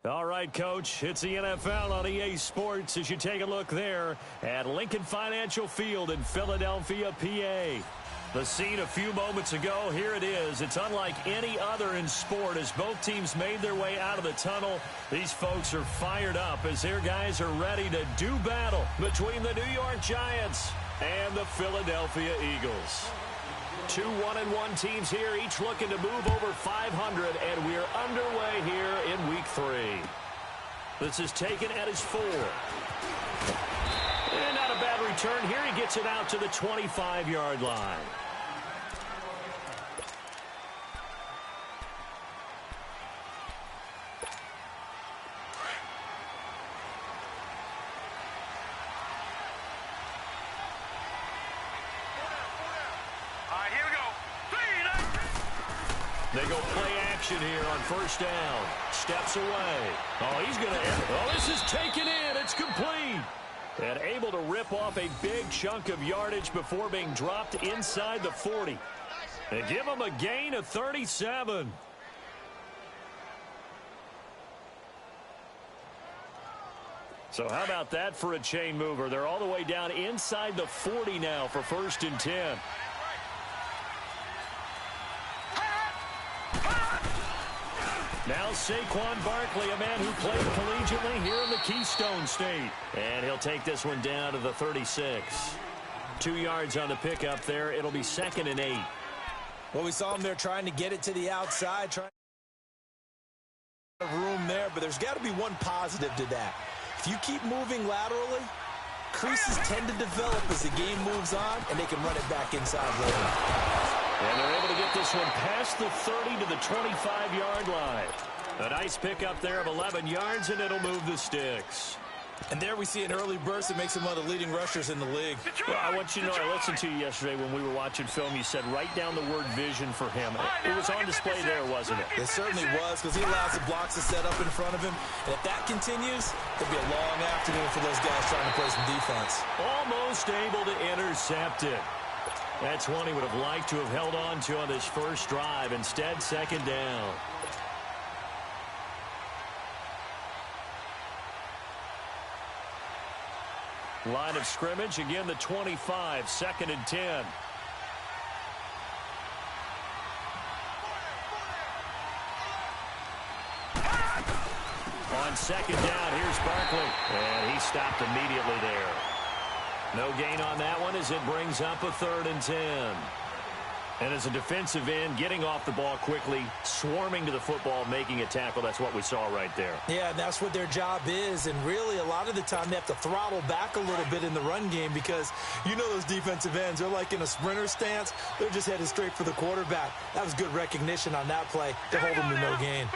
All right, Coach, it's the NFL on EA Sports as you take a look there at Lincoln Financial Field in Philadelphia, PA. The scene a few moments ago, here it is. It's unlike any other in sport as both teams made their way out of the tunnel. These folks are fired up as their guys are ready to do battle between the New York Giants and the Philadelphia Eagles. Two 1-1 teams here, each looking to move over 500, and we're underway here in Week 3. This is taken at his 4. And not a bad return here. He gets it out to the 25-yard line. They go play action here on first down. Steps away. Oh, he's going to end it. Oh, this is taken in. It's complete. And able to rip off a big chunk of yardage before being dropped inside the 40. They give him a gain of 37. So how about that for a chain mover? They're all the way down inside the 40 now for 1st and 10. Now Saquon Barkley, a man who played collegiately here in the Keystone State. And he'll take this one down to the 36. 2 yards on the pickup there. It'll be 2nd and 8. Well, we saw him there trying to get it to the outside, trying to room there, but there's got to be one positive to that. If you keep moving laterally, creases tend to develop as the game moves on, and they can run it back inside later. And they're able to get this one past the 30 to the 25-yard line. A nice pickup there of 11 yards, and it'll move the sticks. And there we see an early burst that makes him one of the leading rushers in the league. Well, I want you to know, I listened to you yesterday when we were watching film. You said write down the word vision for him. It was on display there, wasn't it? It certainly was, because he allows the blocks to set up in front of him. And if that continues, it'll be a long afternoon for those guys trying to play some defense. Almost able to intercept it. That's one he would have liked to have held on to on this first drive. Instead, 2nd down. Line of scrimmage, again the 25, 2nd and 10. On 2nd down, here's Barkley. And he stopped immediately there. No gain on that one as it brings up a 3rd and 10. And as a defensive end, getting off the ball quickly, swarming to the football, making a tackle. That's what we saw right there. Yeah, and that's what their job is. And really, a lot of the time, they have to throttle back a little bit in the run game because you know those defensive ends, they're like in a sprinter stance. They're just headed straight for the quarterback. That was good recognition on that play to hold them to no gain.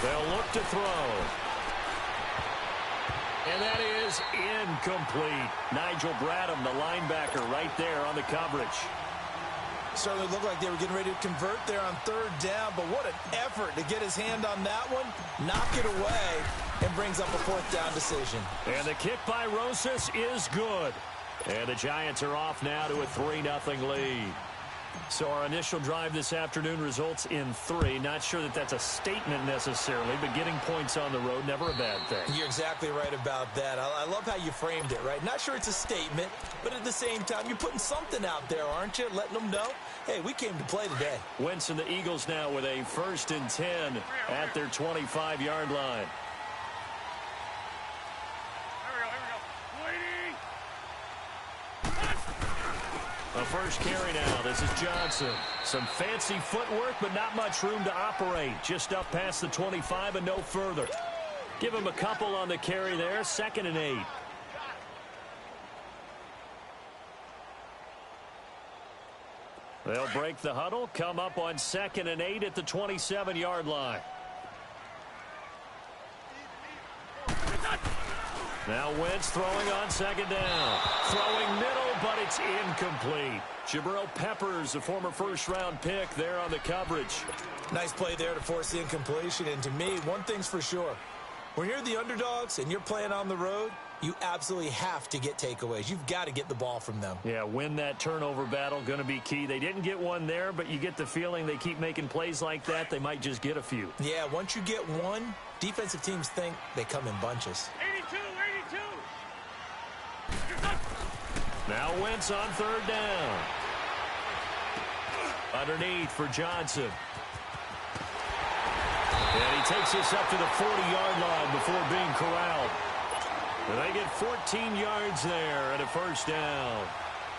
They'll look to throw. And that is incomplete. Nigel Bradham, the linebacker, right there on the coverage. Certainly looked like they were getting ready to convert there on 3rd down, but what an effort to get his hand on that one, knock it away, and brings up a 4th down decision. And the kick by Rosas is good. And the Giants are off now to a 3-0 lead. So our initial drive this afternoon results in 3. Not sure that that's a statement necessarily, but getting points on the road, never a bad thing. You're exactly right about that. I love how you framed it, right? Not sure it's a statement, but at the same time, you're putting something out there, aren't you? Letting them know, hey, we came to play today. Wentz and the Eagles now with a 1st and 10 at their 25-yard line. A first carry now. This is Johnson. Some fancy footwork, but not much room to operate. Just up past the 25 and no further. Give him a couple on the carry there. 2nd and 8. They'll break the huddle, come up on 2nd and 8 at the 27-yard line. Now Wentz throwing on 2nd down. Throwing middle, but it's incomplete. Jabril Peppers, a former first-round pick, there on the coverage. Nice play there to force the incompletion. And to me, one thing's for sure. When you're the underdogs and you're playing on the road, you absolutely have to get takeaways. You've got to get the ball from them. Yeah, win that turnover battle, going to be key. They didn't get one there, but you get the feeling they keep making plays like that, they might just get a few. Yeah, once you get one, defensive teams think they come in bunches. 82. Now Wentz on third down. Underneath for Johnson. And he takes this up to the 40-yard line before being corralled. And they get 14 yards there and a first down.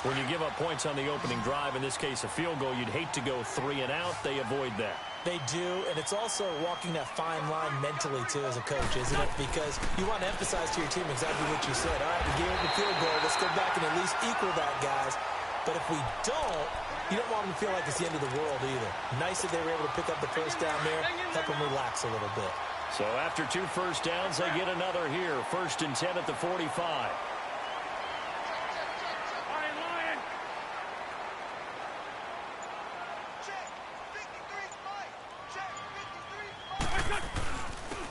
When you give up points on the opening drive, in this case a field goal, you'd hate to go 3 and out. They avoid that. They do, and it's also walking that fine line mentally, too, as a coach, isn't it? Because you want to emphasize to your team exactly what you said. All right, we gave up the field goal. Let's go back and at least equal that, guys. But if we don't, you don't want them to feel like it's the end of the world either. Nice that they were able to pick up the first down there, help them relax a little bit. So after 2 first downs, they get another here. 1st and 10 at the 45.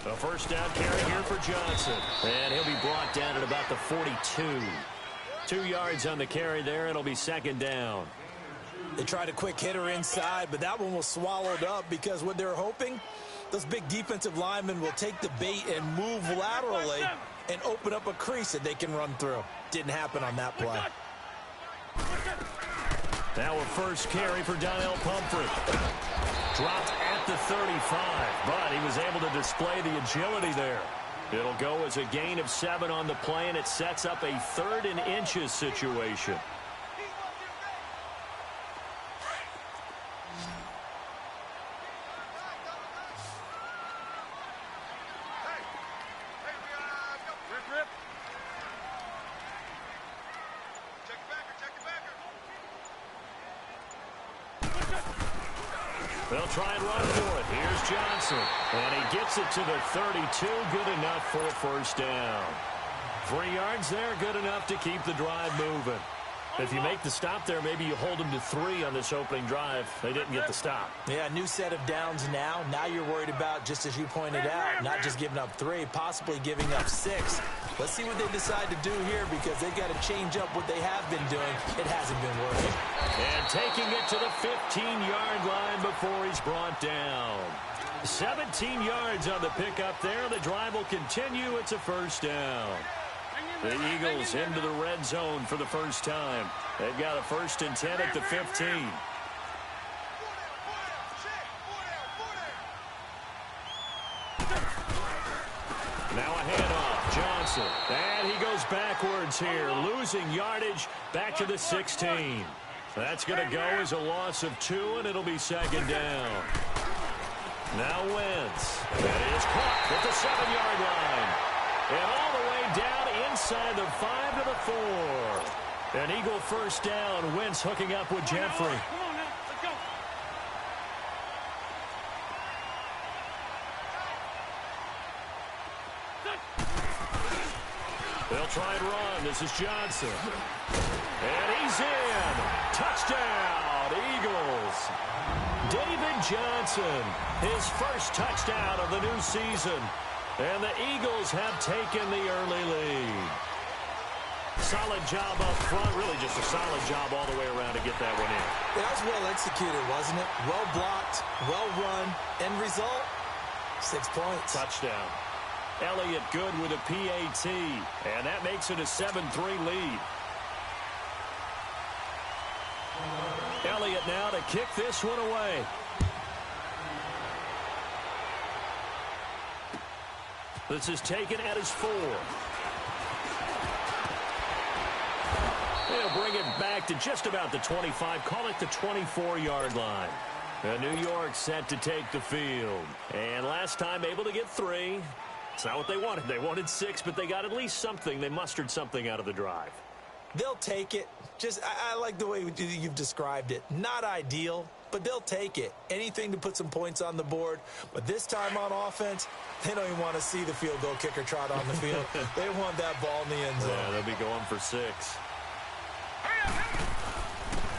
A first down carry here for Johnson. And he'll be brought down at about the 42. 2 yards on the carry there. It'll be 2nd down. They tried a quick hitter inside, but that one was swallowed up because what they're hoping, those big defensive linemen will take the bait and move laterally and open up a crease that they can run through. Didn't happen on that play. Now a first carry for Donnell Pumphrey. Dropped at the 35, but he was able to display the agility there. It'll go as a gain of 7 on the play, and it sets up a 3rd and inches situation. They'll try and run for it. Here's Johnson. And he gets it to the 32. Good enough for a first down. 3 yards there. Good enough to keep the drive moving. If you make the stop there, maybe you hold them to 3 on this opening drive. They didn't get the stop. Yeah, new set of downs now. Now you're worried about, just as you pointed out, not just giving up 3, possibly giving up 6. Let's see what they decide to do here because they've got to change up what they have been doing. It hasn't been working. And taking it to the 15-yard line before he's brought down. 17 yards on the pickup there. The drive will continue. It's a first down. The Eagles into the red zone for the first time. They've got a 1st and 10 at the 15. Now a handoff. Johnson. And he goes backwards here, losing yardage back to the 16. That's going to go as a loss of 2, and it'll be 2nd down. Now Wentz. That is caught at the 7-yard line. And all the way down inside the 5 to the 4. An Eagle first down. Wentz hooking up with Jeffrey. Come on now, let's go. They'll try and run. This is Johnson. And he's in. Touchdown, Eagles. David Johnson, his first touchdown of the new season. And the Eagles have taken the early lead. Solid job up front. Really just a solid job all the way around to get that one in. That was well executed, wasn't it? Well blocked, well run. End result, 6 points. Touchdown. Elliott good with a PAT. And that makes it a 7-3 lead. Elliott now to kick this one away. This is taken at his 4. They'll bring it back to just about the 25. Call it the 24-yard line. New York set to take the field. And last time able to get 3. It's not what they wanted. They wanted 6, but they got at least something. They mustered something out of the drive. They'll take it. I like the way you've described it. Not ideal, but they'll take it. Anything to put some points on the board. But this time on offense, they don't even want to see the field goal kicker trot on the field. They want that ball in the end zone. Yeah, they'll be going for 6.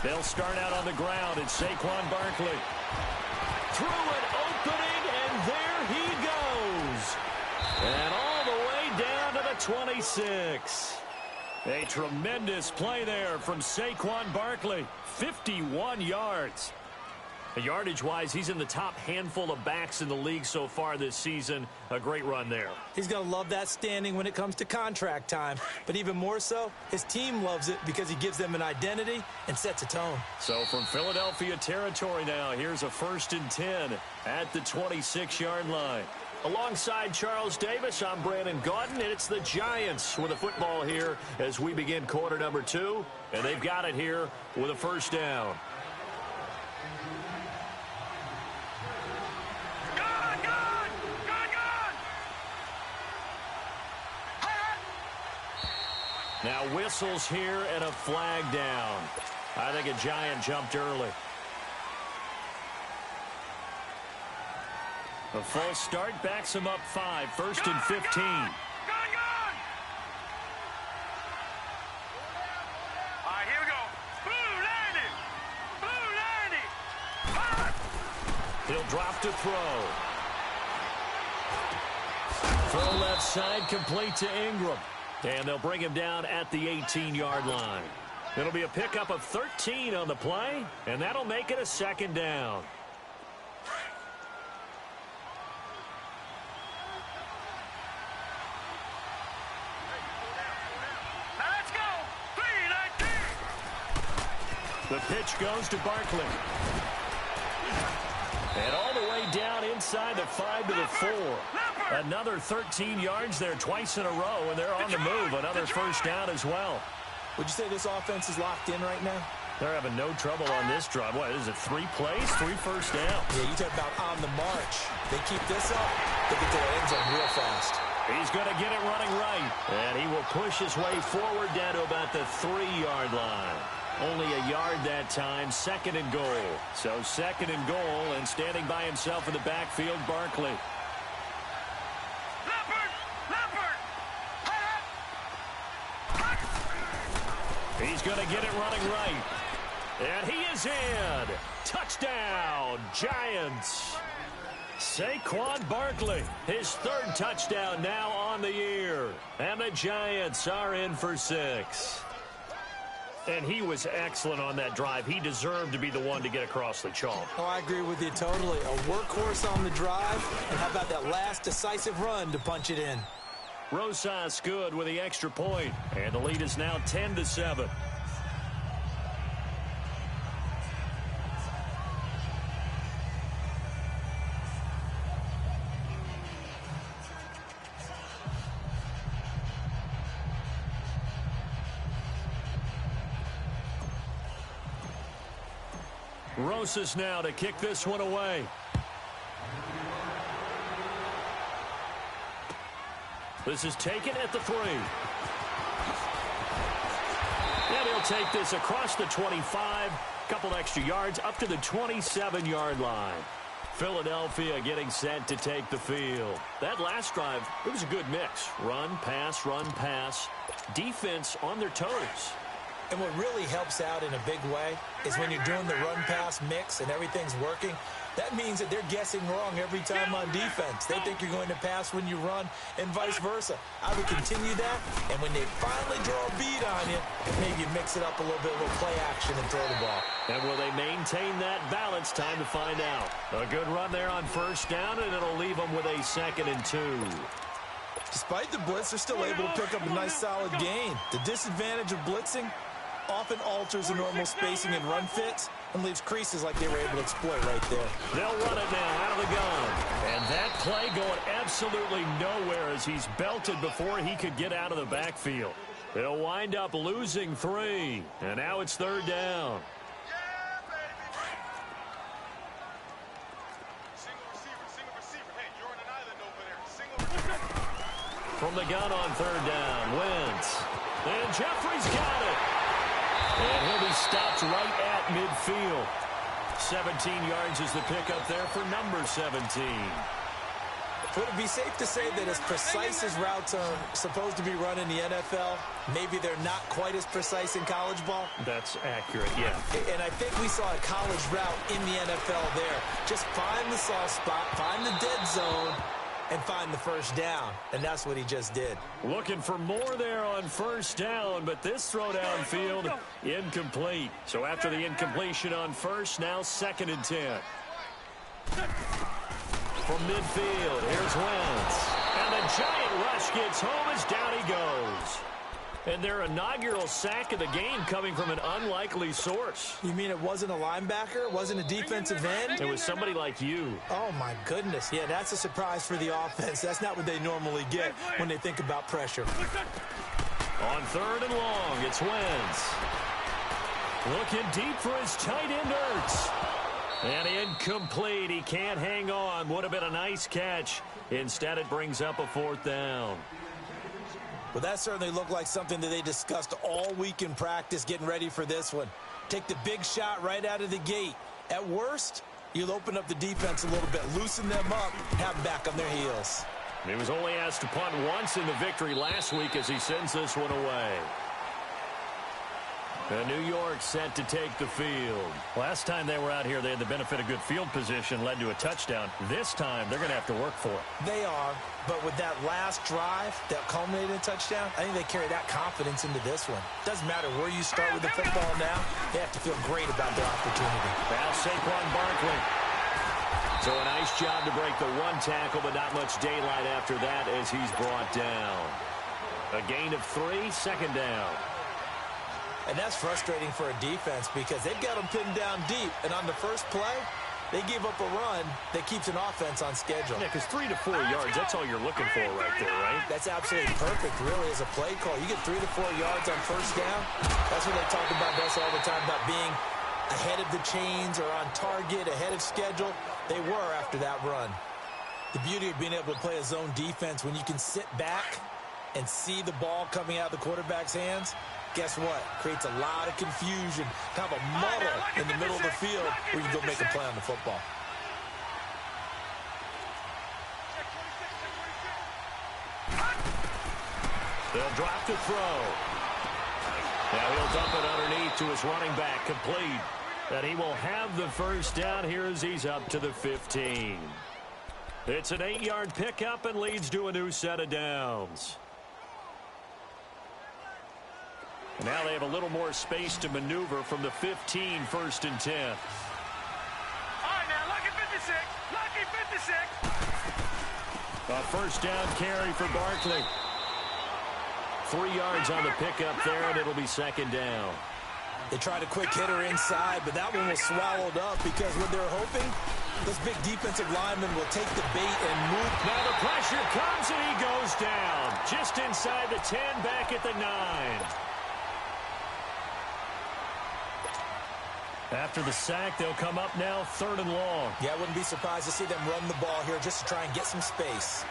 They'll start out on the ground. It's Saquon Barkley. Through an opening, and there he goes. And all the way down down to the 26. A tremendous play there from Saquon Barkley. 51 yards. Yardage-wise, he's in the top handful of backs in the league so far this season. A great run there. He's going to love that standing when it comes to contract time. But even more so, his team loves it because he gives them an identity and sets a tone. So from Philadelphia territory now, here's a 1st and 10 at the 26-yard line. Alongside Charles Davis, I'm Brandon Gaudin, and it's the Giants with the football here as we begin quarter number 2. And they've got it here with a 1st down. Now whistles here and a flag down. I think a Giant jumped early. A false start backs him up 5. 1st and 15. All right, here we go. Blue 90. He'll drop to throw. Throw left side, complete to Ingram. And they'll bring him down at the 18-yard line. It'll be a pickup of 13 on the play, and that'll make it a 2nd down. Let's go. 3-19. The pitch goes to Barkley. And all the way down inside the 5 to the 4. Another 13 yards there twice in a row, and they're on the move. Another 1st down as well. Would you say this offense is locked in right now? They're having no trouble on this drive. What is it, 3 plays, 3 first downs? Yeah, you talk about on the march. They keep this up, they get to the end zone real fast. He's going to get it running right. And he will push his way forward down to about the 3-yard line. Only a yard that time, 2nd and goal. So 2nd and goal, and standing by himself in the backfield, Barkley. He's going to get it running right. And he is in. Touchdown, Giants. Saquon Barkley, his 3rd touchdown now on the year. And the Giants are in for 6. And he was excellent on that drive. He deserved to be the one to get across the chalk. Oh, I agree with you totally. A workhorse on the drive. And how about that last decisive run to punch it in? Rosas good with the extra point. And the lead is now 10-7. Rosas now to kick this one away. This is taken at the 3. And he'll take this across the 25. Couple extra yards up to the 27-yard line. Philadelphia getting set to take the field. That last drive, it was a good mix. Run, pass. Defense on their toes. And what really helps out in a big way is when you're doing the run-pass mix and everything's working, that means that they're guessing wrong every time on defense. They think you're going to pass when you run and vice versa. I would continue that, and when they finally draw a bead on you, maybe you mix it up a little bit, a little play action and throw the ball. And will they maintain that balance? Time to find out. A good run there on 1st down, and it'll leave them with a 2nd and 2. Despite the blitz, they're still able to pick up a nice solid gain. The disadvantage of blitzing often alters the normal spacing and run fits and leaves creases like they were able to exploit right there. They'll run it now out of the gun. And that play going absolutely nowhere as he's belted before he could get out of the backfield. They'll wind up losing 3. And now it's 3rd down. From the gun on 3rd down, Wentz. And Jeffrey's got it. And he'll be stopped right at midfield. 17 yards is the pickup there for number 17. Would it be safe to say that as precise as routes are supposed to be run in the NFL, maybe they're not quite as precise in college ball? That's accurate, yeah. And I think we saw a college route in the NFL there. Just find the soft spot, find the dead zone, and find the first down, and that's what he just did. Looking for more there on first down, but this throw downfield incomplete. So after the incompletion on first, now 2nd and 10. From midfield, here's Wentz. And the giant rush gets home as down he goes. And their inaugural sack of the game coming from an unlikely source. You mean it wasn't a linebacker? It wasn't a defensive end? It was somebody like you. Oh, my goodness. Yeah, that's a surprise for the offense. That's not what they normally get when they think about pressure. On 3rd and long, it's Wentz. Looking deep for his tight end, Ertz. And incomplete. He can't hang on. Would have been a nice catch. Instead, it brings up a 4th down. Well, that certainly looked like something that they discussed all week in practice getting ready for this one. Take the big shot right out of the gate. At worst, you'll open up the defense a little bit, loosen them up, have them back on their heels. He was only asked to punt once in the victory last week as he sends this one away. New York set to take the field. Last time they were out here, they had the benefit of good field position, led to a touchdown. This time, they're going to have to work for it. They are, but with that last drive that culminated in a touchdown, I think they carry that confidence into this one. Doesn't matter where you start with the football now, they have to feel great about their opportunity. Now Saquon Barkley. So a nice job to break the 1 tackle, but not much daylight after that as he's brought down. A gain of 3, 2nd down. And that's frustrating for a defense because they've got them pinned down deep. And on the first play, they give up a run that keeps an offense on schedule. Yeah, because 3 to 4 yards, that's all you're looking for right there, right? That's absolutely perfect, really, as a play call. You get 3 to 4 yards on first down. That's what they talk about us all the time, about being ahead of the chains or on target, ahead of schedule. They were after that run. The beauty of being able to play a zone defense when you can sit back and see the ball coming out of the quarterback's hands, guess what? Creates a lot of confusion, kind of a muddle in the middle of the field where you can go make a play on the football. They'll drop to throw. Now he'll dump it underneath to his running back, complete. And he will have the first down here as he's up to the 15. It's an 8-yard pickup and leads to a new set of downs. And now they have a little more space to maneuver from the 15, 1st and 10. All right, now, lucky 56. Lucky 56. A first down carry for Barkley. 3 yards on the pickup there, and it'll be 2nd down. They tried a quick hitter inside, but that one was swallowed up because what they're hoping, this big defensive lineman will take the bait and move. Now the pressure comes, and he goes down. Just inside the 10, back at the 9. After the sack, they'll come up now 3rd and long. Yeah, I wouldn't be surprised to see them run the ball here just to try and get some space.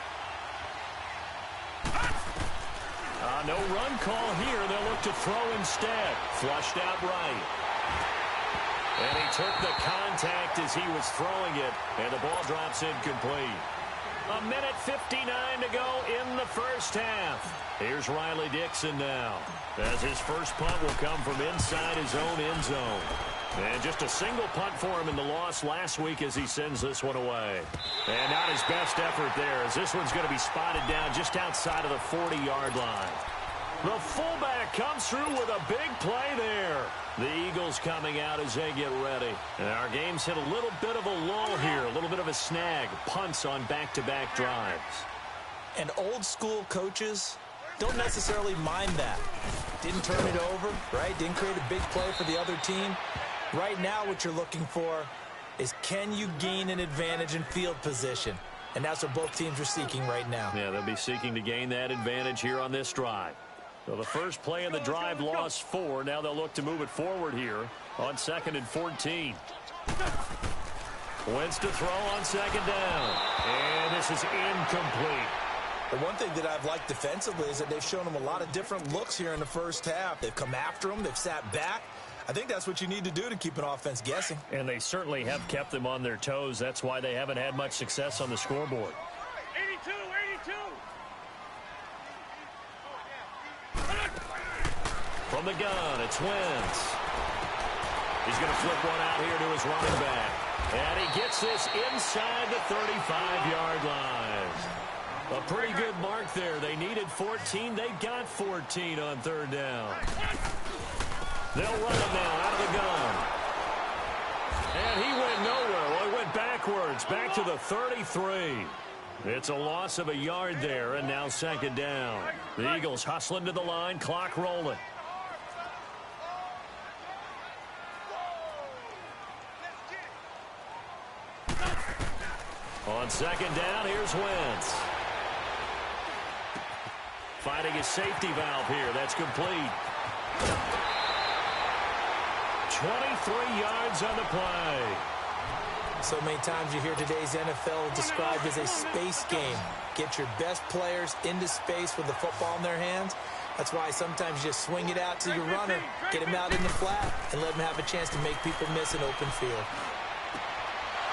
No run call here. They'll look to throw instead. Flushed out right. And he took the contact as he was throwing it, and the ball drops incomplete. 1:59 to go in the first half. Here's Riley Dixon now, as his first punt will come from inside his own end zone. And just a single punt for him in the loss last week as he sends this one away. And not his best effort there, as this one's going to be spotted down just outside of the 40-yard line. The fullback comes through with a big play there. The Eagles coming out as they get ready. And our game's hit a little bit of a lull here, a little bit of a snag. Punts on back-to-back drives. And old-school coaches don't necessarily mind that. Didn't turn it over, right? Didn't create a big play for the other team. Right now what you're looking for is, can you gain an advantage in field position? And that's what both teams are seeking right now. Yeah, they'll be seeking to gain that advantage here on this drive. So the first play of the drive lost 4. Now they'll look to move it forward here on 2nd and 14. Wentz to throw on 2nd down. And this is incomplete. The one thing that I've liked defensively is that they've shown them a lot of different looks here in the first half. They've come after them. They've sat back. I think that's what you need to do to keep an offense guessing. And they certainly have kept them on their toes. That's why they haven't had much success on the scoreboard. 82, 82. From the gun, it's Wentz. He's going to flip one out here to his running back. And he gets this inside the 35-yard line. A pretty good mark there. They needed 14. They got 14 on third down. They'll run it now out of the gun. And he went nowhere. Well, he went backwards, back to the 33. It's a loss of a yard there, and now second down. The Eagles hustling to the line, clock rolling. On second down, here's Wentz. Finding his safety valve here. That's complete. 23 yards on the play. So many times you hear today's NFL described as a space game. Get your best players into space with the football in their hands. That's why sometimes you just swing it out to your runner, get him out in the flat, and let him have a chance to make people miss an open field.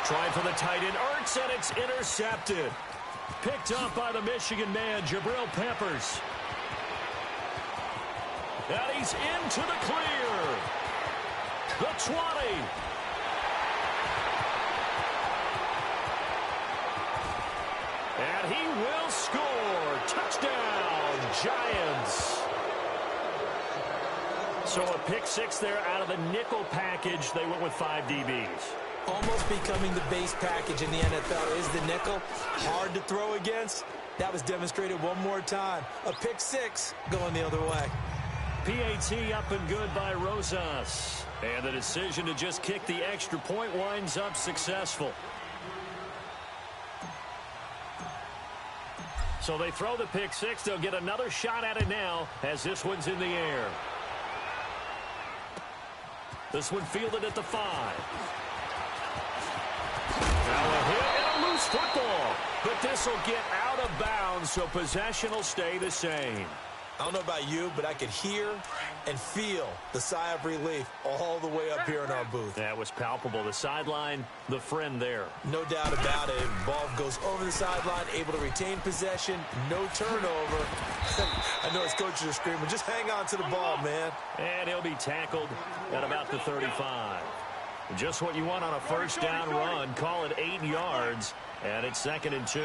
Trying for the tight end, Ertz, and it's intercepted. Picked up by the Michigan man, Jabril Peppers. And he's into the clear. The 20. And he will score. Touchdown, Giants. So a pick six there out of the nickel package. They went with 5 DBs. Almost becoming the base package in the NFL is the nickel. Hard to throw against. That was demonstrated one more time. A pick six going the other way. PAT up and good by Rosas. And the decision to just kick the extra point winds up successful. So they throw the pick six. They'll get another shot at it now as this one's in the air. This one fielded at the 5. Now a hit and a loose football. But this will get out of bounds, so possession will stay the same. I don't know about you, but I could hear and feel the sigh of relief all the way up here in our booth. That was palpable. The sideline, the friend there. No doubt about it. Ball goes over the sideline, able to retain possession, no turnover. I know his coaches are screaming, just hang on to the ball, man. And he'll be tackled at about the 35. Just what you want on a first down run. Call it 8 yards, and it's 2nd and 2.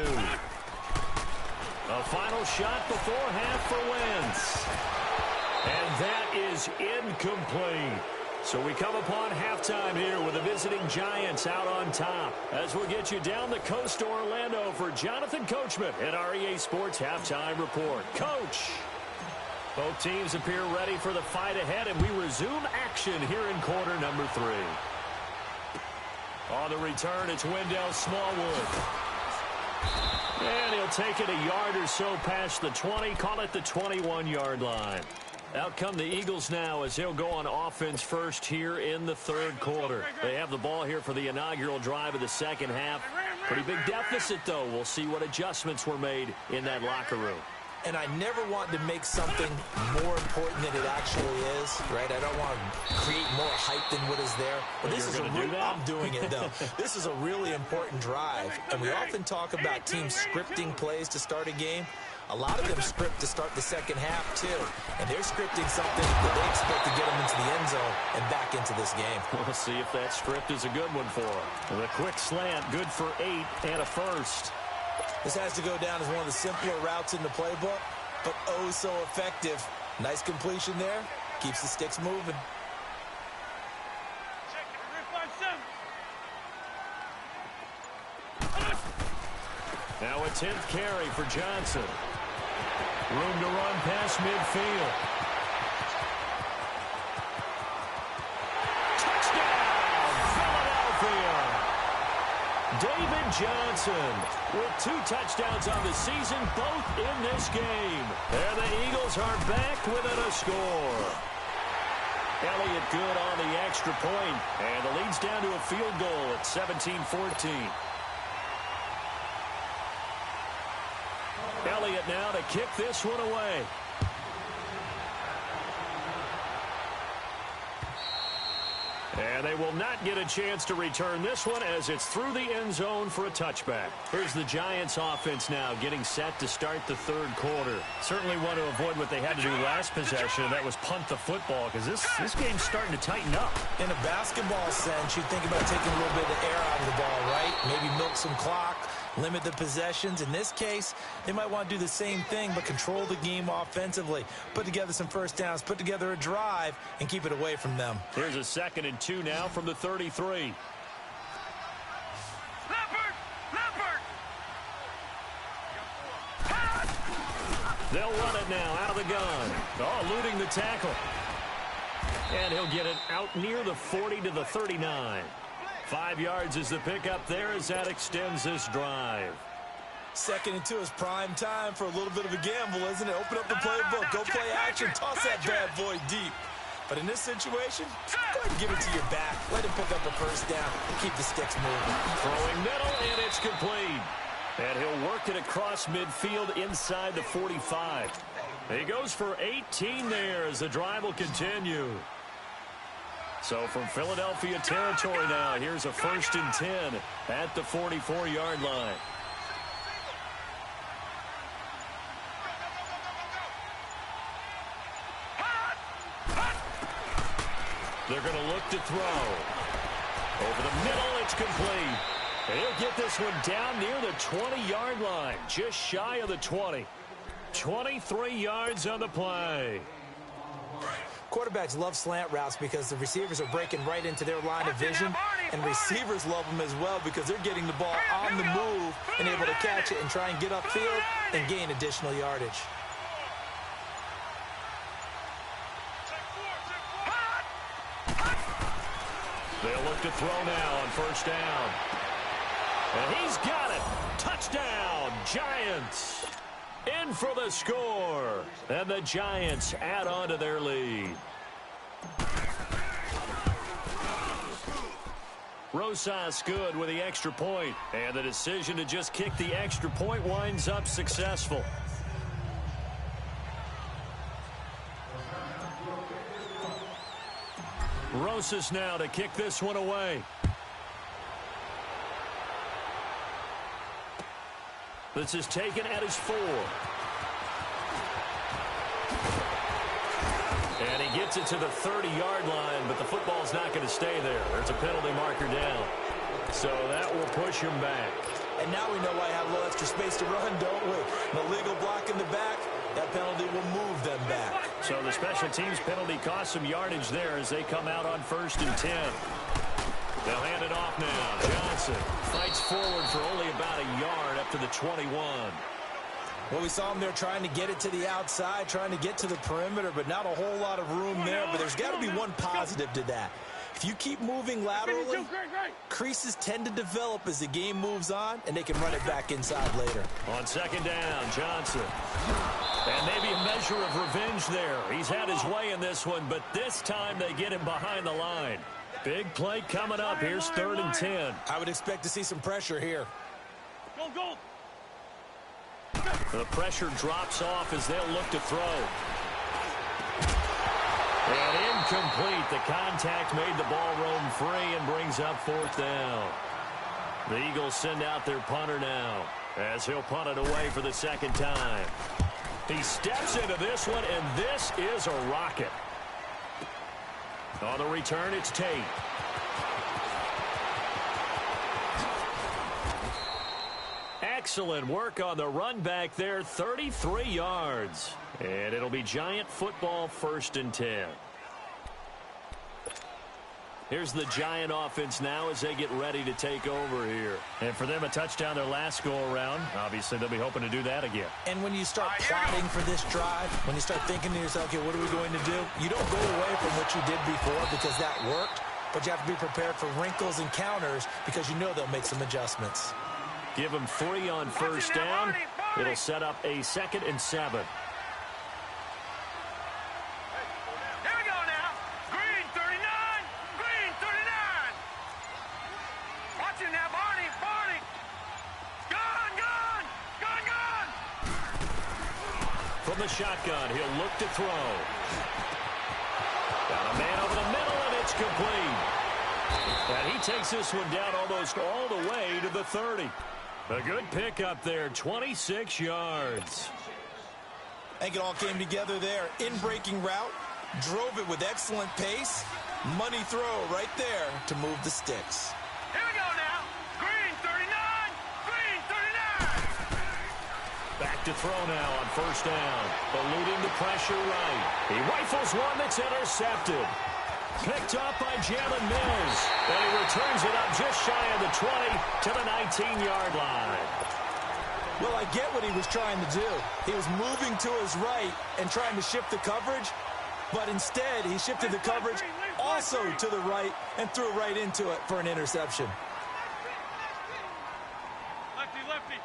A final shot before half for Wentz. And that is incomplete. So we come upon halftime here with the visiting Giants out on top. As we'll get you down the coast to Orlando for Jonathan Coachman at our EA Sports Halftime Report. Coach! Both teams appear ready for the fight ahead, and we resume action here in quarter number 3. On the return, it's Wendell Smallwood. And he'll take it a yard or so past the 20, call it the 21-yard line. Out come the Eagles now as they'll go on offense first here in the 3rd quarter. They have the ball here for the inaugural drive of the second half. Pretty big deficit, though. We'll see what adjustments were made in that locker room. And I never want to make something more important than it actually is, right? I don't want to create more hype than what is there. But this is I'm doing it, though. This is a really important drive. And we often talk about teams scripting plays to start a game. A lot of them script to start the second half, too. And they're scripting something that they expect to get them into the end zone and back into this game. We'll see if that script is a good one for them. The quick slant, good for 8 and a first. This has to go down as one of the simpler routes in the playbook, but oh so effective. Nice completion there. Keeps the sticks moving. Now a 10th carry for Johnson. Room to run past midfield. Touchdown, Philadelphia! David Johnson with 2 touchdowns on the season, both in this game. And the Eagles are back within a score. Elliott good on the extra point, and the lead's down to a field goal at 17-14. Elliott now to kick this one away. And they will not get a chance to return this one as it's through the end zone for a touchback. Here's the Giants offense now getting set to start the third quarter. Certainly want to avoid what they had to do last possession, and that was punt the football, because this game's starting to tighten up. In a basketball sense, you think about taking a little bit of the air out of the ball, right? Maybe milk some clock, limit the possessions. In this case, they might want to do the same thing, but control the game offensively. Put together some first downs, put together a drive, and keep it away from them. Here's a 2nd and 2 now from the 33. They'll run it now out of the gun. Oh, eluding the tackle. And he'll get it out near the 40 to the 39. 5 yards is the pickup there as that extends this drive. 2nd and 2 is prime time for a little bit of a gamble, isn't it? Open up the playbook, go play action, toss that bad boy deep. But in this situation, go ahead and give it to your back. Let him pick up a first down and keep the sticks moving. Throwing middle, and it's complete. And he'll work it across midfield inside the 45. He goes for 18 there as the drive will continue. So from Philadelphia territory now, here's a 1st and 10 at the 44-yard line. They're going to look to throw. Over the middle, it's complete. He'll get this one down near the 20-yard line, just shy of the 20. 23 yards on the play. Quarterbacks love slant routes because the receivers are breaking right into their line of vision, and receivers love them as well because they're getting the ball on the move and able to catch it and try and get upfield and gain additional yardage. They'll look to throw now on 1st down. And he's got it. Touchdown, Giants. In for the score. And the Giants add on to their lead. Rosas good with the extra point. And the decision to just kick the extra point winds up successful. Rosas now to kick this one away. This is taken at his 4. And he gets it to the 30-yard line, but the football's not going to stay there. There's a penalty marker down. So that will push him back. And now we know why I have a little extra space to run, don't we? An illegal block in the back, that penalty will move them back. So the special teams penalty cost some yardage there as they come out on 1st and 10. They'll hand it off now. Johnson fights forward for only about a yard up to the 21. Well, we saw him there trying to get it to the outside, trying to get to the perimeter, but not a whole lot of room there. But there's got to be one positive to that. If you keep moving laterally, creases tend to develop as the game moves on, and they can run it back inside later. On 2nd down, Johnson. And maybe a measure of revenge there. He's had his way in this one, but this time they get him behind the line. Big play coming up. Here's 3rd and 10. I would expect to see some pressure here. Go. The pressure drops off as they'll look to throw. And incomplete. The contact made the ball roam free and brings up 4th down. The Eagles send out their punter now as he'll punt it away for the 2nd time. He steps into this one, and this is a rocket. On the return, it's Tate. Excellent work on the run back there, 33 yards. And it'll be Giant football 1st and 10. Here's the Giant offense now as they get ready to take over here. And for them, a touchdown their last go-around. Obviously, they'll be hoping to do that again. And when you start plotting for this drive, when you start thinking to yourself, okay, what are we going to do? You don't go away from what you did before because that worked, but you have to be prepared for wrinkles and counters because you know they'll make some adjustments. Give them 3 on 1st down. It'll set up a 2nd and 7. From the shotgun, he'll look to throw. Got a man over the middle, and it's complete. And he takes this one down almost all the way to the 30. A good pickup there, 26 yards. I think it all came together there. In-breaking route, drove it with excellent pace. Money throw right there to move the sticks. Here we go now. Green 39. Green 39. Back to throw now on first down. Eluding the pressure right. He rifles one that's intercepted. Picked up by Jalen Mills. And he returns it up just shy of the 20 to the 19-yard line. Well, I get what he was trying to do. He was moving to his right and trying to shift the coverage, but instead he shifted the coverage also to the right and threw right into it for an interception. Lefty, lefty.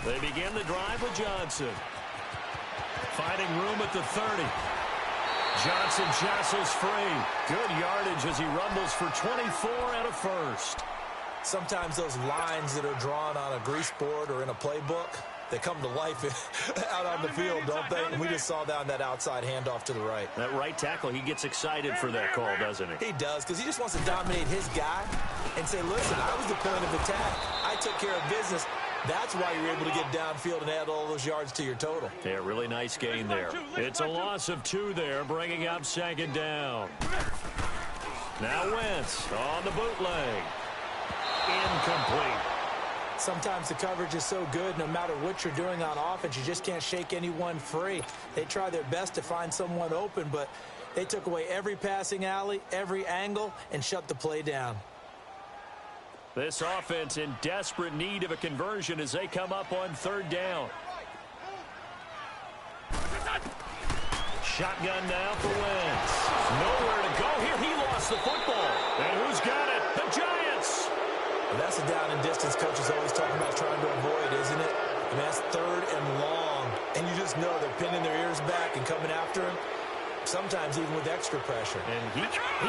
They begin the drive with Johnson. Finding room at the 30. Johnson jostles free. Good yardage as he rumbles for 24 and a first. Sometimes those lines that are drawn on a grease board or in a playbook, they come to life out on the field, don't they? And we just saw down that outside handoff to the right. That right tackle, he gets excited for that call, doesn't he? He does, because he just wants to dominate his guy and say, listen, I was the point of attack. I took care of business. That's why you're able to get downfield and add all those yards to your total. Yeah, really nice gain there. It's a loss of 2 there, bringing up second down. Now Wentz on the bootleg. Incomplete. Sometimes the coverage is so good, no matter what you're doing on offense, you just can't shake anyone free. They try their best to find someone open, but they took away every passing alley, every angle, and shut the play down. This offense in desperate need of a conversion as they come up on third down. Shotgun now for Wentz. Nowhere to go here. He lost the football. And who's got it? The Giants. Well, that's a down and distance coach is always talking about trying to avoid, isn't it? I mean, that's third and long. And you just know they're pinning their ears back and coming after him. Sometimes even with extra pressure. And he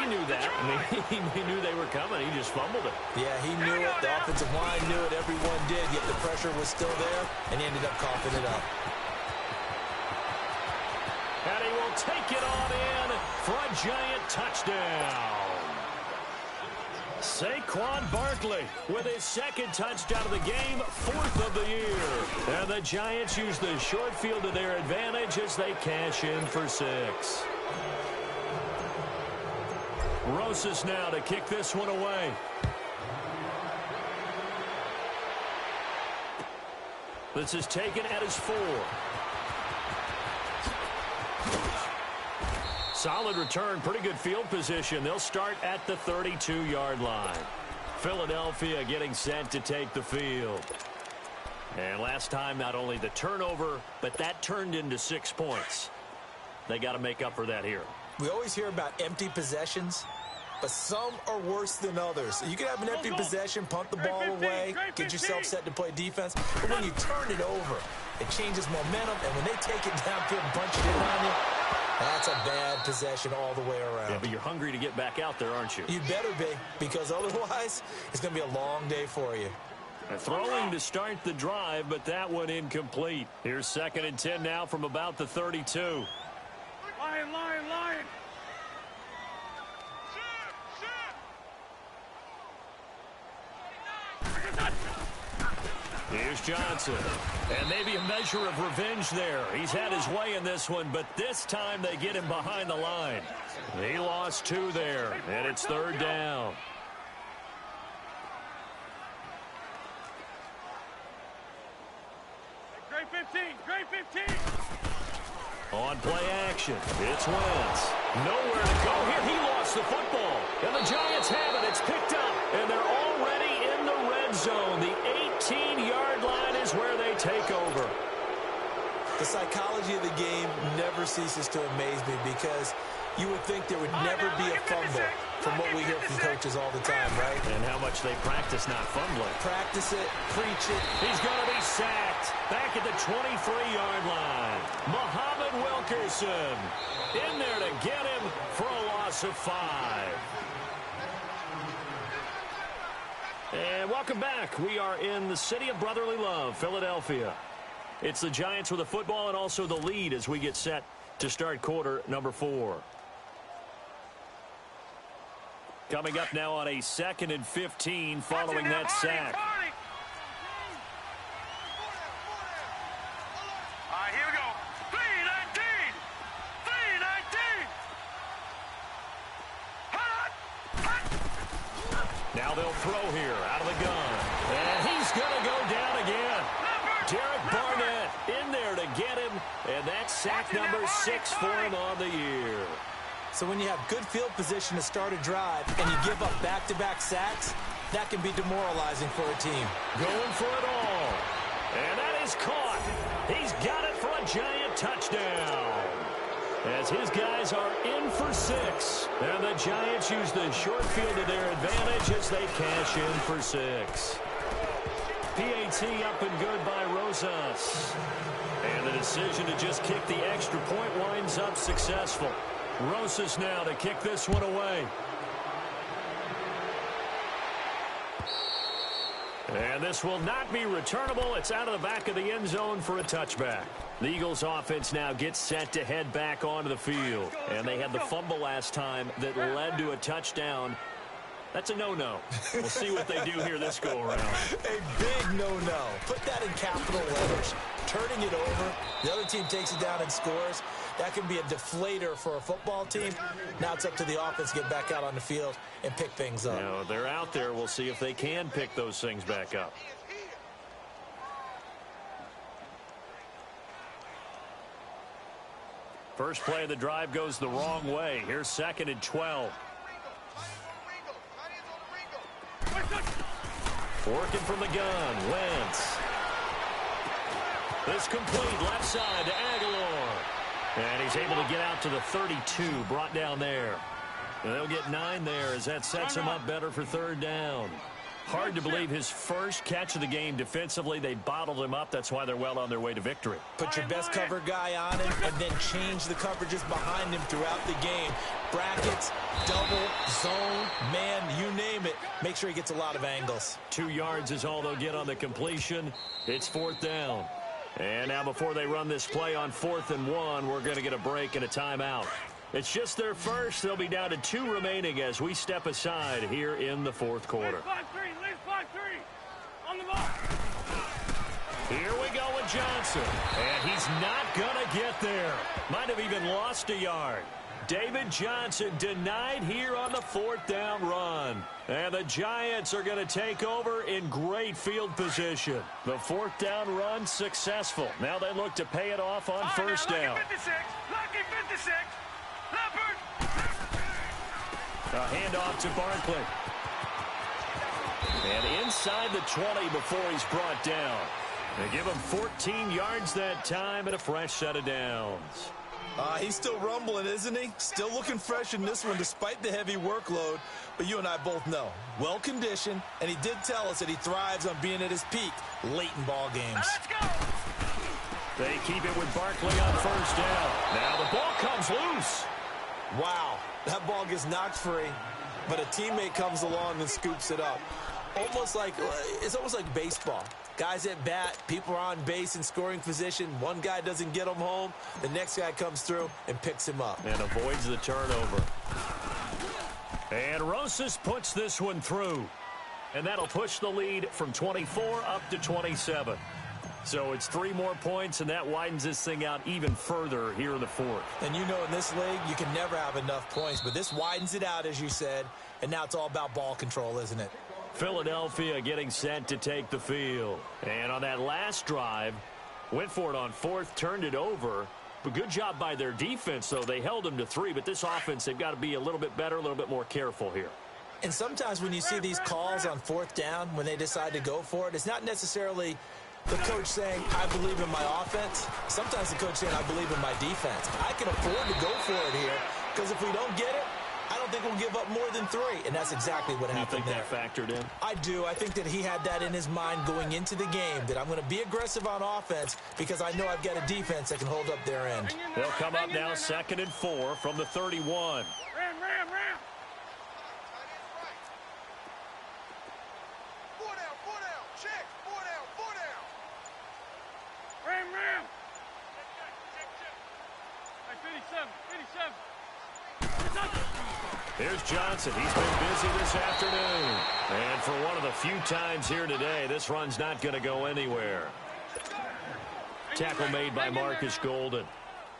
knew that. I mean, he knew they were coming. He just fumbled it. Yeah, he knew it. The offensive line knew it. Everyone did. Yet the pressure was still there, and he ended up coughing it up. And he will take it on in for a Giant touchdown. Saquon Barkley with his second touchdown of the game, 4th of the year. And the Giants use the short field to their advantage as they cash in for 6. Rosas now to kick this one away. This is taken at his 4. Solid return, pretty good field position. They'll start at the 32-yard line. Philadelphia getting set to take the field. And last time, not only the turnover, but that turned into 6 points. They got to make up for that here. We always hear about empty possessions, but some are worse than others. You can have an empty possession, punt the ball away, get yourself set to play defense. But when you turn it over, it changes momentum, and when they take it downfield and punch it in on you, that's a bad possession all the way around. Yeah, but you're hungry to get back out there, aren't you? You better be, because otherwise it's going to be a long day for you. Throwing to start the drive, but that one incomplete. Here's 2nd and 10 now from about the 32. Lion, lion, lion. Here's Johnson. And maybe a measure of revenge there. He's had his way in this one, but this time they get him behind the line. He lost 2 there, and it's 3rd down. Great 15, great 15. On play action, it's Wentz. Nowhere to go here. He lost the football. And the Giants have it. It's picked up. And they're already in the red zone. The 18-yard line is where they take over. The psychology of the game never ceases to amaze me because you would think there would never be a fumble from what we hear from coaches all the time, right? And how much they practice not fumbling. Practice it, preach it. He's going to be sacked back at the 23-yard line. Muhammad Wilkerson in there to get him for a loss of 5. And welcome back. We are in the city of brotherly love, Philadelphia. It's the Giants with the football and also the lead as we get set to start quarter number 4. Coming up now on a 2nd and 15 following that sack. All right, here we go. 3-19. 3-19. Now they'll throw here out of the gun. And he's going to go down again. Derek Barnett in there to get him. And that's sack number 6 for him on the year. So when you have good field position to start a drive and you give up back-to-back sacks, that can be demoralizing for a team. Going for it all. And that is caught. He's got it for a giant touchdown. As his guys are in for 6. And the Giants use the short field to their advantage as they cash in for 6. PAT up and good by Rosas. And the decision to just kick the extra point winds up successful. Rosas now to kick this one away. And this will not be returnable. It's out of the back of the end zone for a touchback. The Eagles offense now gets set to head back onto the field. And they had the fumble last time that led to a touchdown. That's a no-no. We'll see what they do here this go-around. A big no-no. Put that in capital letters. Turning it over. The other team takes it down and scores. That can be a deflator for a football team. Now it's up to the offense to get back out on the field and pick things up. Now, they're out there. We'll see if they can pick those things back up. First play of the drive goes the wrong way. Here's 2nd and 12. Working from the gun, Wentz. This complete left side to Aguilar. And he's able to get out to the 32, brought down there. And they'll get 9 there as that sets him up better for 3rd down. Hard to believe his first catch of the game defensively. They bottled him up. That's why they're well on their way to victory. Put your best cover guy on him and then change the coverages behind him throughout the game. Brackets, double, zone, man, you name it. Make sure he gets a lot of angles. 2 yards is all they'll get on the completion. It's 4th down. And now before they run this play on 4th and 1, we're going to get a break and a timeout. It's just their first. They'll be down to 2 remaining as we step aside here in the 4th quarter. Lead 5-3. On the ball. Here we go with Johnson. And he's not going to get there. Might have even lost a yard. David Johnson denied here on the 4th down run. And the Giants are going to take over in great field position. The 4th down run successful. Now they look to pay it off on 1st down. Lucky 56. Leopard. A handoff to Barkley. And inside the 20 before he's brought down. They give him 14 yards that time and a fresh set of downs. He's still rumbling, isn't he? Still looking fresh in this one despite the heavy workload. But you and I both know, well-conditioned, and he did tell us that he thrives on being at his peak late in ball games. Let's go. They keep it with Barkley on 1st down. Now the ball comes loose. Wow, that ball gets knocked free, but a teammate comes along and scoops it up. It's almost like baseball. Guys at bat, people are on base in scoring position. One guy doesn't get him home. The next guy comes through and picks him up. And avoids the turnover. And Rosas puts this one through. And that'll push the lead from 24 up to 27. So it's 3 more points, and that widens this thing out even further here in the 4th. And you know in this league, you can never have enough points. But this widens it out, as you said. And now it's all about ball control, isn't it? Philadelphia getting set to take the field. And on that last drive, went for it on 4th, turned it over. But good job by their defense, though. They held them to 3. But this offense, they've got to be a little bit better, a little bit more careful here. And sometimes when you see these calls on 4th down, when they decide to go for it, it's not necessarily the coach saying, I believe in my offense. Sometimes the coach saying, I believe in my defense. I can afford to go for it here because if we don't get it, I don't think we'll give up more than 3. And that's exactly what happened there. You think that factored in? I do. I think that he had that in his mind going into the game, that I'm going to be aggressive on offense because I know I've got a defense that can hold up their end. They'll come up now 2nd and 4 from the 31. Ram. 4 down. Check. 4 down. Ram. Hey, 57. Here's Johnson. He's been busy this afternoon. And for one of the few times here today, this run's not going to go anywhere. Tackle made by Marcus Golden.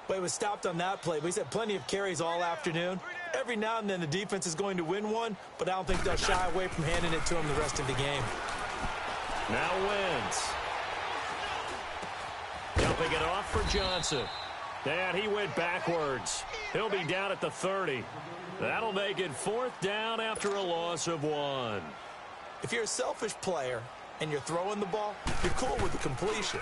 But he was stopped on that play. But he's had plenty of carries all afternoon. Every now and then the defense is going to win one, but I don't think they'll shy away from handing it to him the rest of the game. Now Wentz. Dumping it off for Johnson. And he went backwards. He'll be down at the 30. That'll make it 4th down after a loss of 1. If you're a selfish player and you're throwing the ball, you're cool with the completion.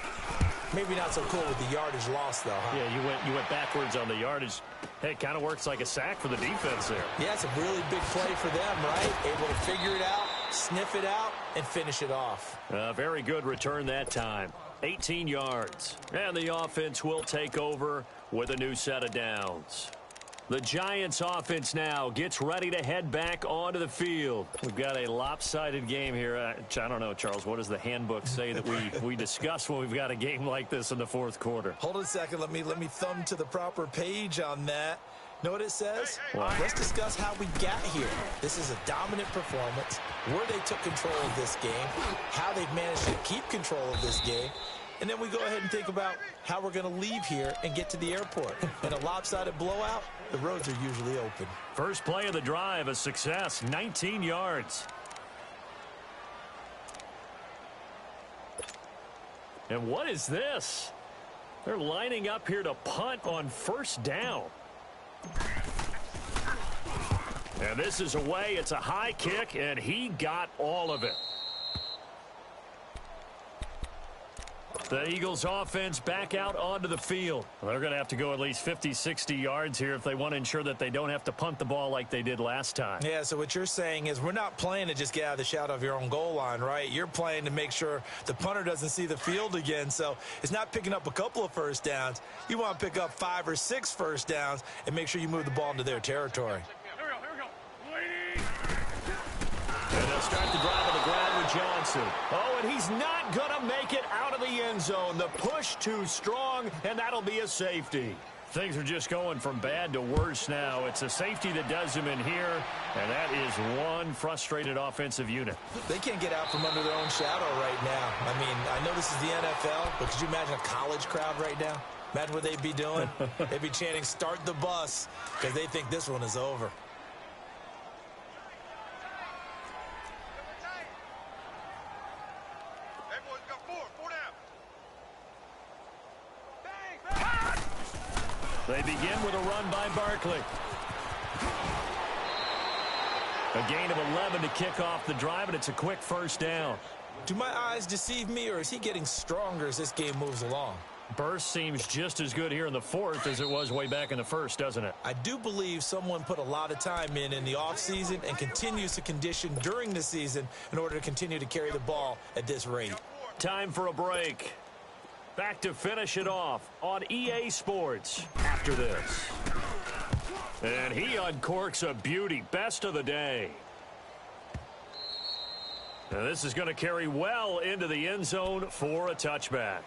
Maybe not so cool with the yardage loss, though, huh? Yeah, you went backwards on the yardage. Hey, it kind of works like a sack for the defense there. Yeah, it's a really big play for them, right? Able to figure it out, sniff it out, and finish it off. Very good return that time. 18 yards. And the offense will take over with a new set of downs. The Giants offense now gets ready to head back onto the field. We've got a lopsided game here. I don't know, Charles, what does the handbook say that we discuss when we've got a game like this in the 4th quarter? Hold on a second. Let me thumb to the proper page on that. Know what it says? What? Let's discuss how we got here. This is a dominant performance, where they took control of this game, how they've managed to keep control of this game, and then we go ahead and think about how we're going to leave here and get to the airport. In a lopsided blowout, the roads are usually open. First play of the drive, a success, 19 yards. And what is this? They're lining up here to punt on 1st down. And this is away. It's a high kick, and he got all of it. The Eagles offense back out onto the field. Well, they're going to have to go at least 50, 60 yards here if they want to ensure that they don't have to punt the ball like they did last time. Yeah, so what you're saying is we're not playing to just get out of the shadow of your own goal line, right? You're playing to make sure the punter doesn't see the field again. So it's not picking up a couple of first downs. You want to pick up 5 or 6 first downs and make sure you move the ball into their territory. Here we go. And they'll start the drive on the ground with Johnson. Oh, and he's not going to make it out of the end zone. The push too strong, and that'll be a safety. Things are just going from bad to worse now. It's a safety that does him in here, and that is one frustrated offensive unit. They can't get out from under their own shadow right now. I mean, I know this is the NFL, but could you imagine a college crowd right now? Imagine what they'd be doing. They'd be chanting, "Start the bus," because they think this one is over. They begin with a run by Barkley. A gain of 11 to kick off the drive, and it's a quick 1st down. Do my eyes deceive me, or is he getting stronger as this game moves along? Burst seems just as good here in the 4th as it was way back in the 1st, doesn't it? I do believe someone put a lot of time in the offseason and continues to condition during the season in order to continue to carry the ball at this rate. Time for a break. Back to finish it off on EA Sports after this. And he uncorks a beauty. Best of the day. Now this is going to carry well into the end zone for a touchback.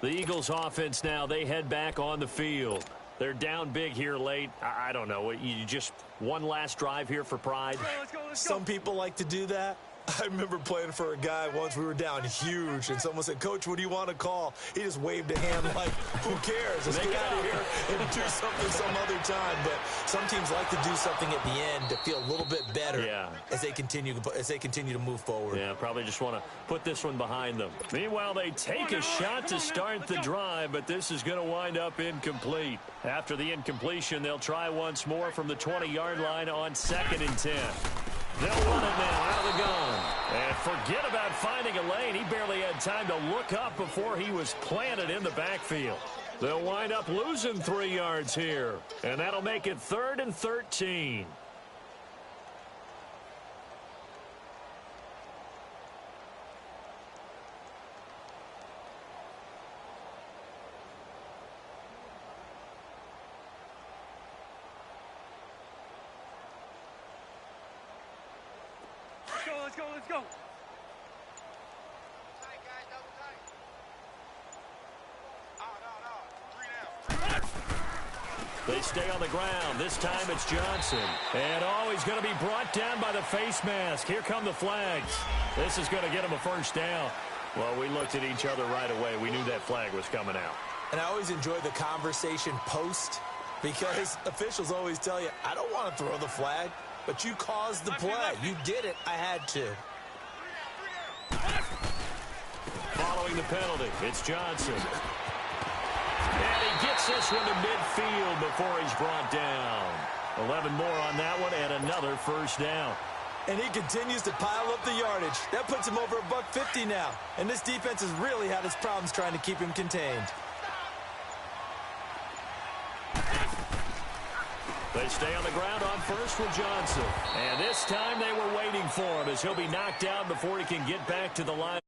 The Eagles offense now, they head back on the field. They're down big here late. I don't know. You just one last drive here for pride? Let's go. Some people like to do that. I remember playing for a guy once. We were down huge, and someone said, "Coach, what do you want to call?" He just waved a hand like, "Who cares? Let's get out of here and do something some other time." But some teams like to do something at the end to feel a little bit better as they continue to move forward. Yeah, probably just want to put this one behind them. Meanwhile, they take a shot to start the drive, but this is going to wind up incomplete. After the incompletion, they'll try once more from the 20-yard line on 2nd and 10. They'll run it now out of the gun. And forget about finding a lane. He barely had time to look up before he was planted in the backfield. They'll wind up losing 3 yards here. And that'll make it 3rd and 13. Let's go. Tight, guys, double tight. No. 3 down. They stay on the ground. This time it's Johnson. And, he's going to be brought down by the face mask. Here come the flags. This is going to get him a first down. Well, we looked at each other right away. We knew that flag was coming out. And I always enjoy the conversation post because officials always tell you, I don't want to throw the flag, but you caused the play. You did it. I had to. Following the penalty, it's Johnson. And he gets this one to midfield before he's brought down. 11 more on that one and another first down. And he continues to pile up the yardage. That puts him over $150 now. And this defense has really had its problems trying to keep him contained. They stay on the ground on first with Johnson. And this time they were waiting for him as he'll be knocked down before he can get back to the line.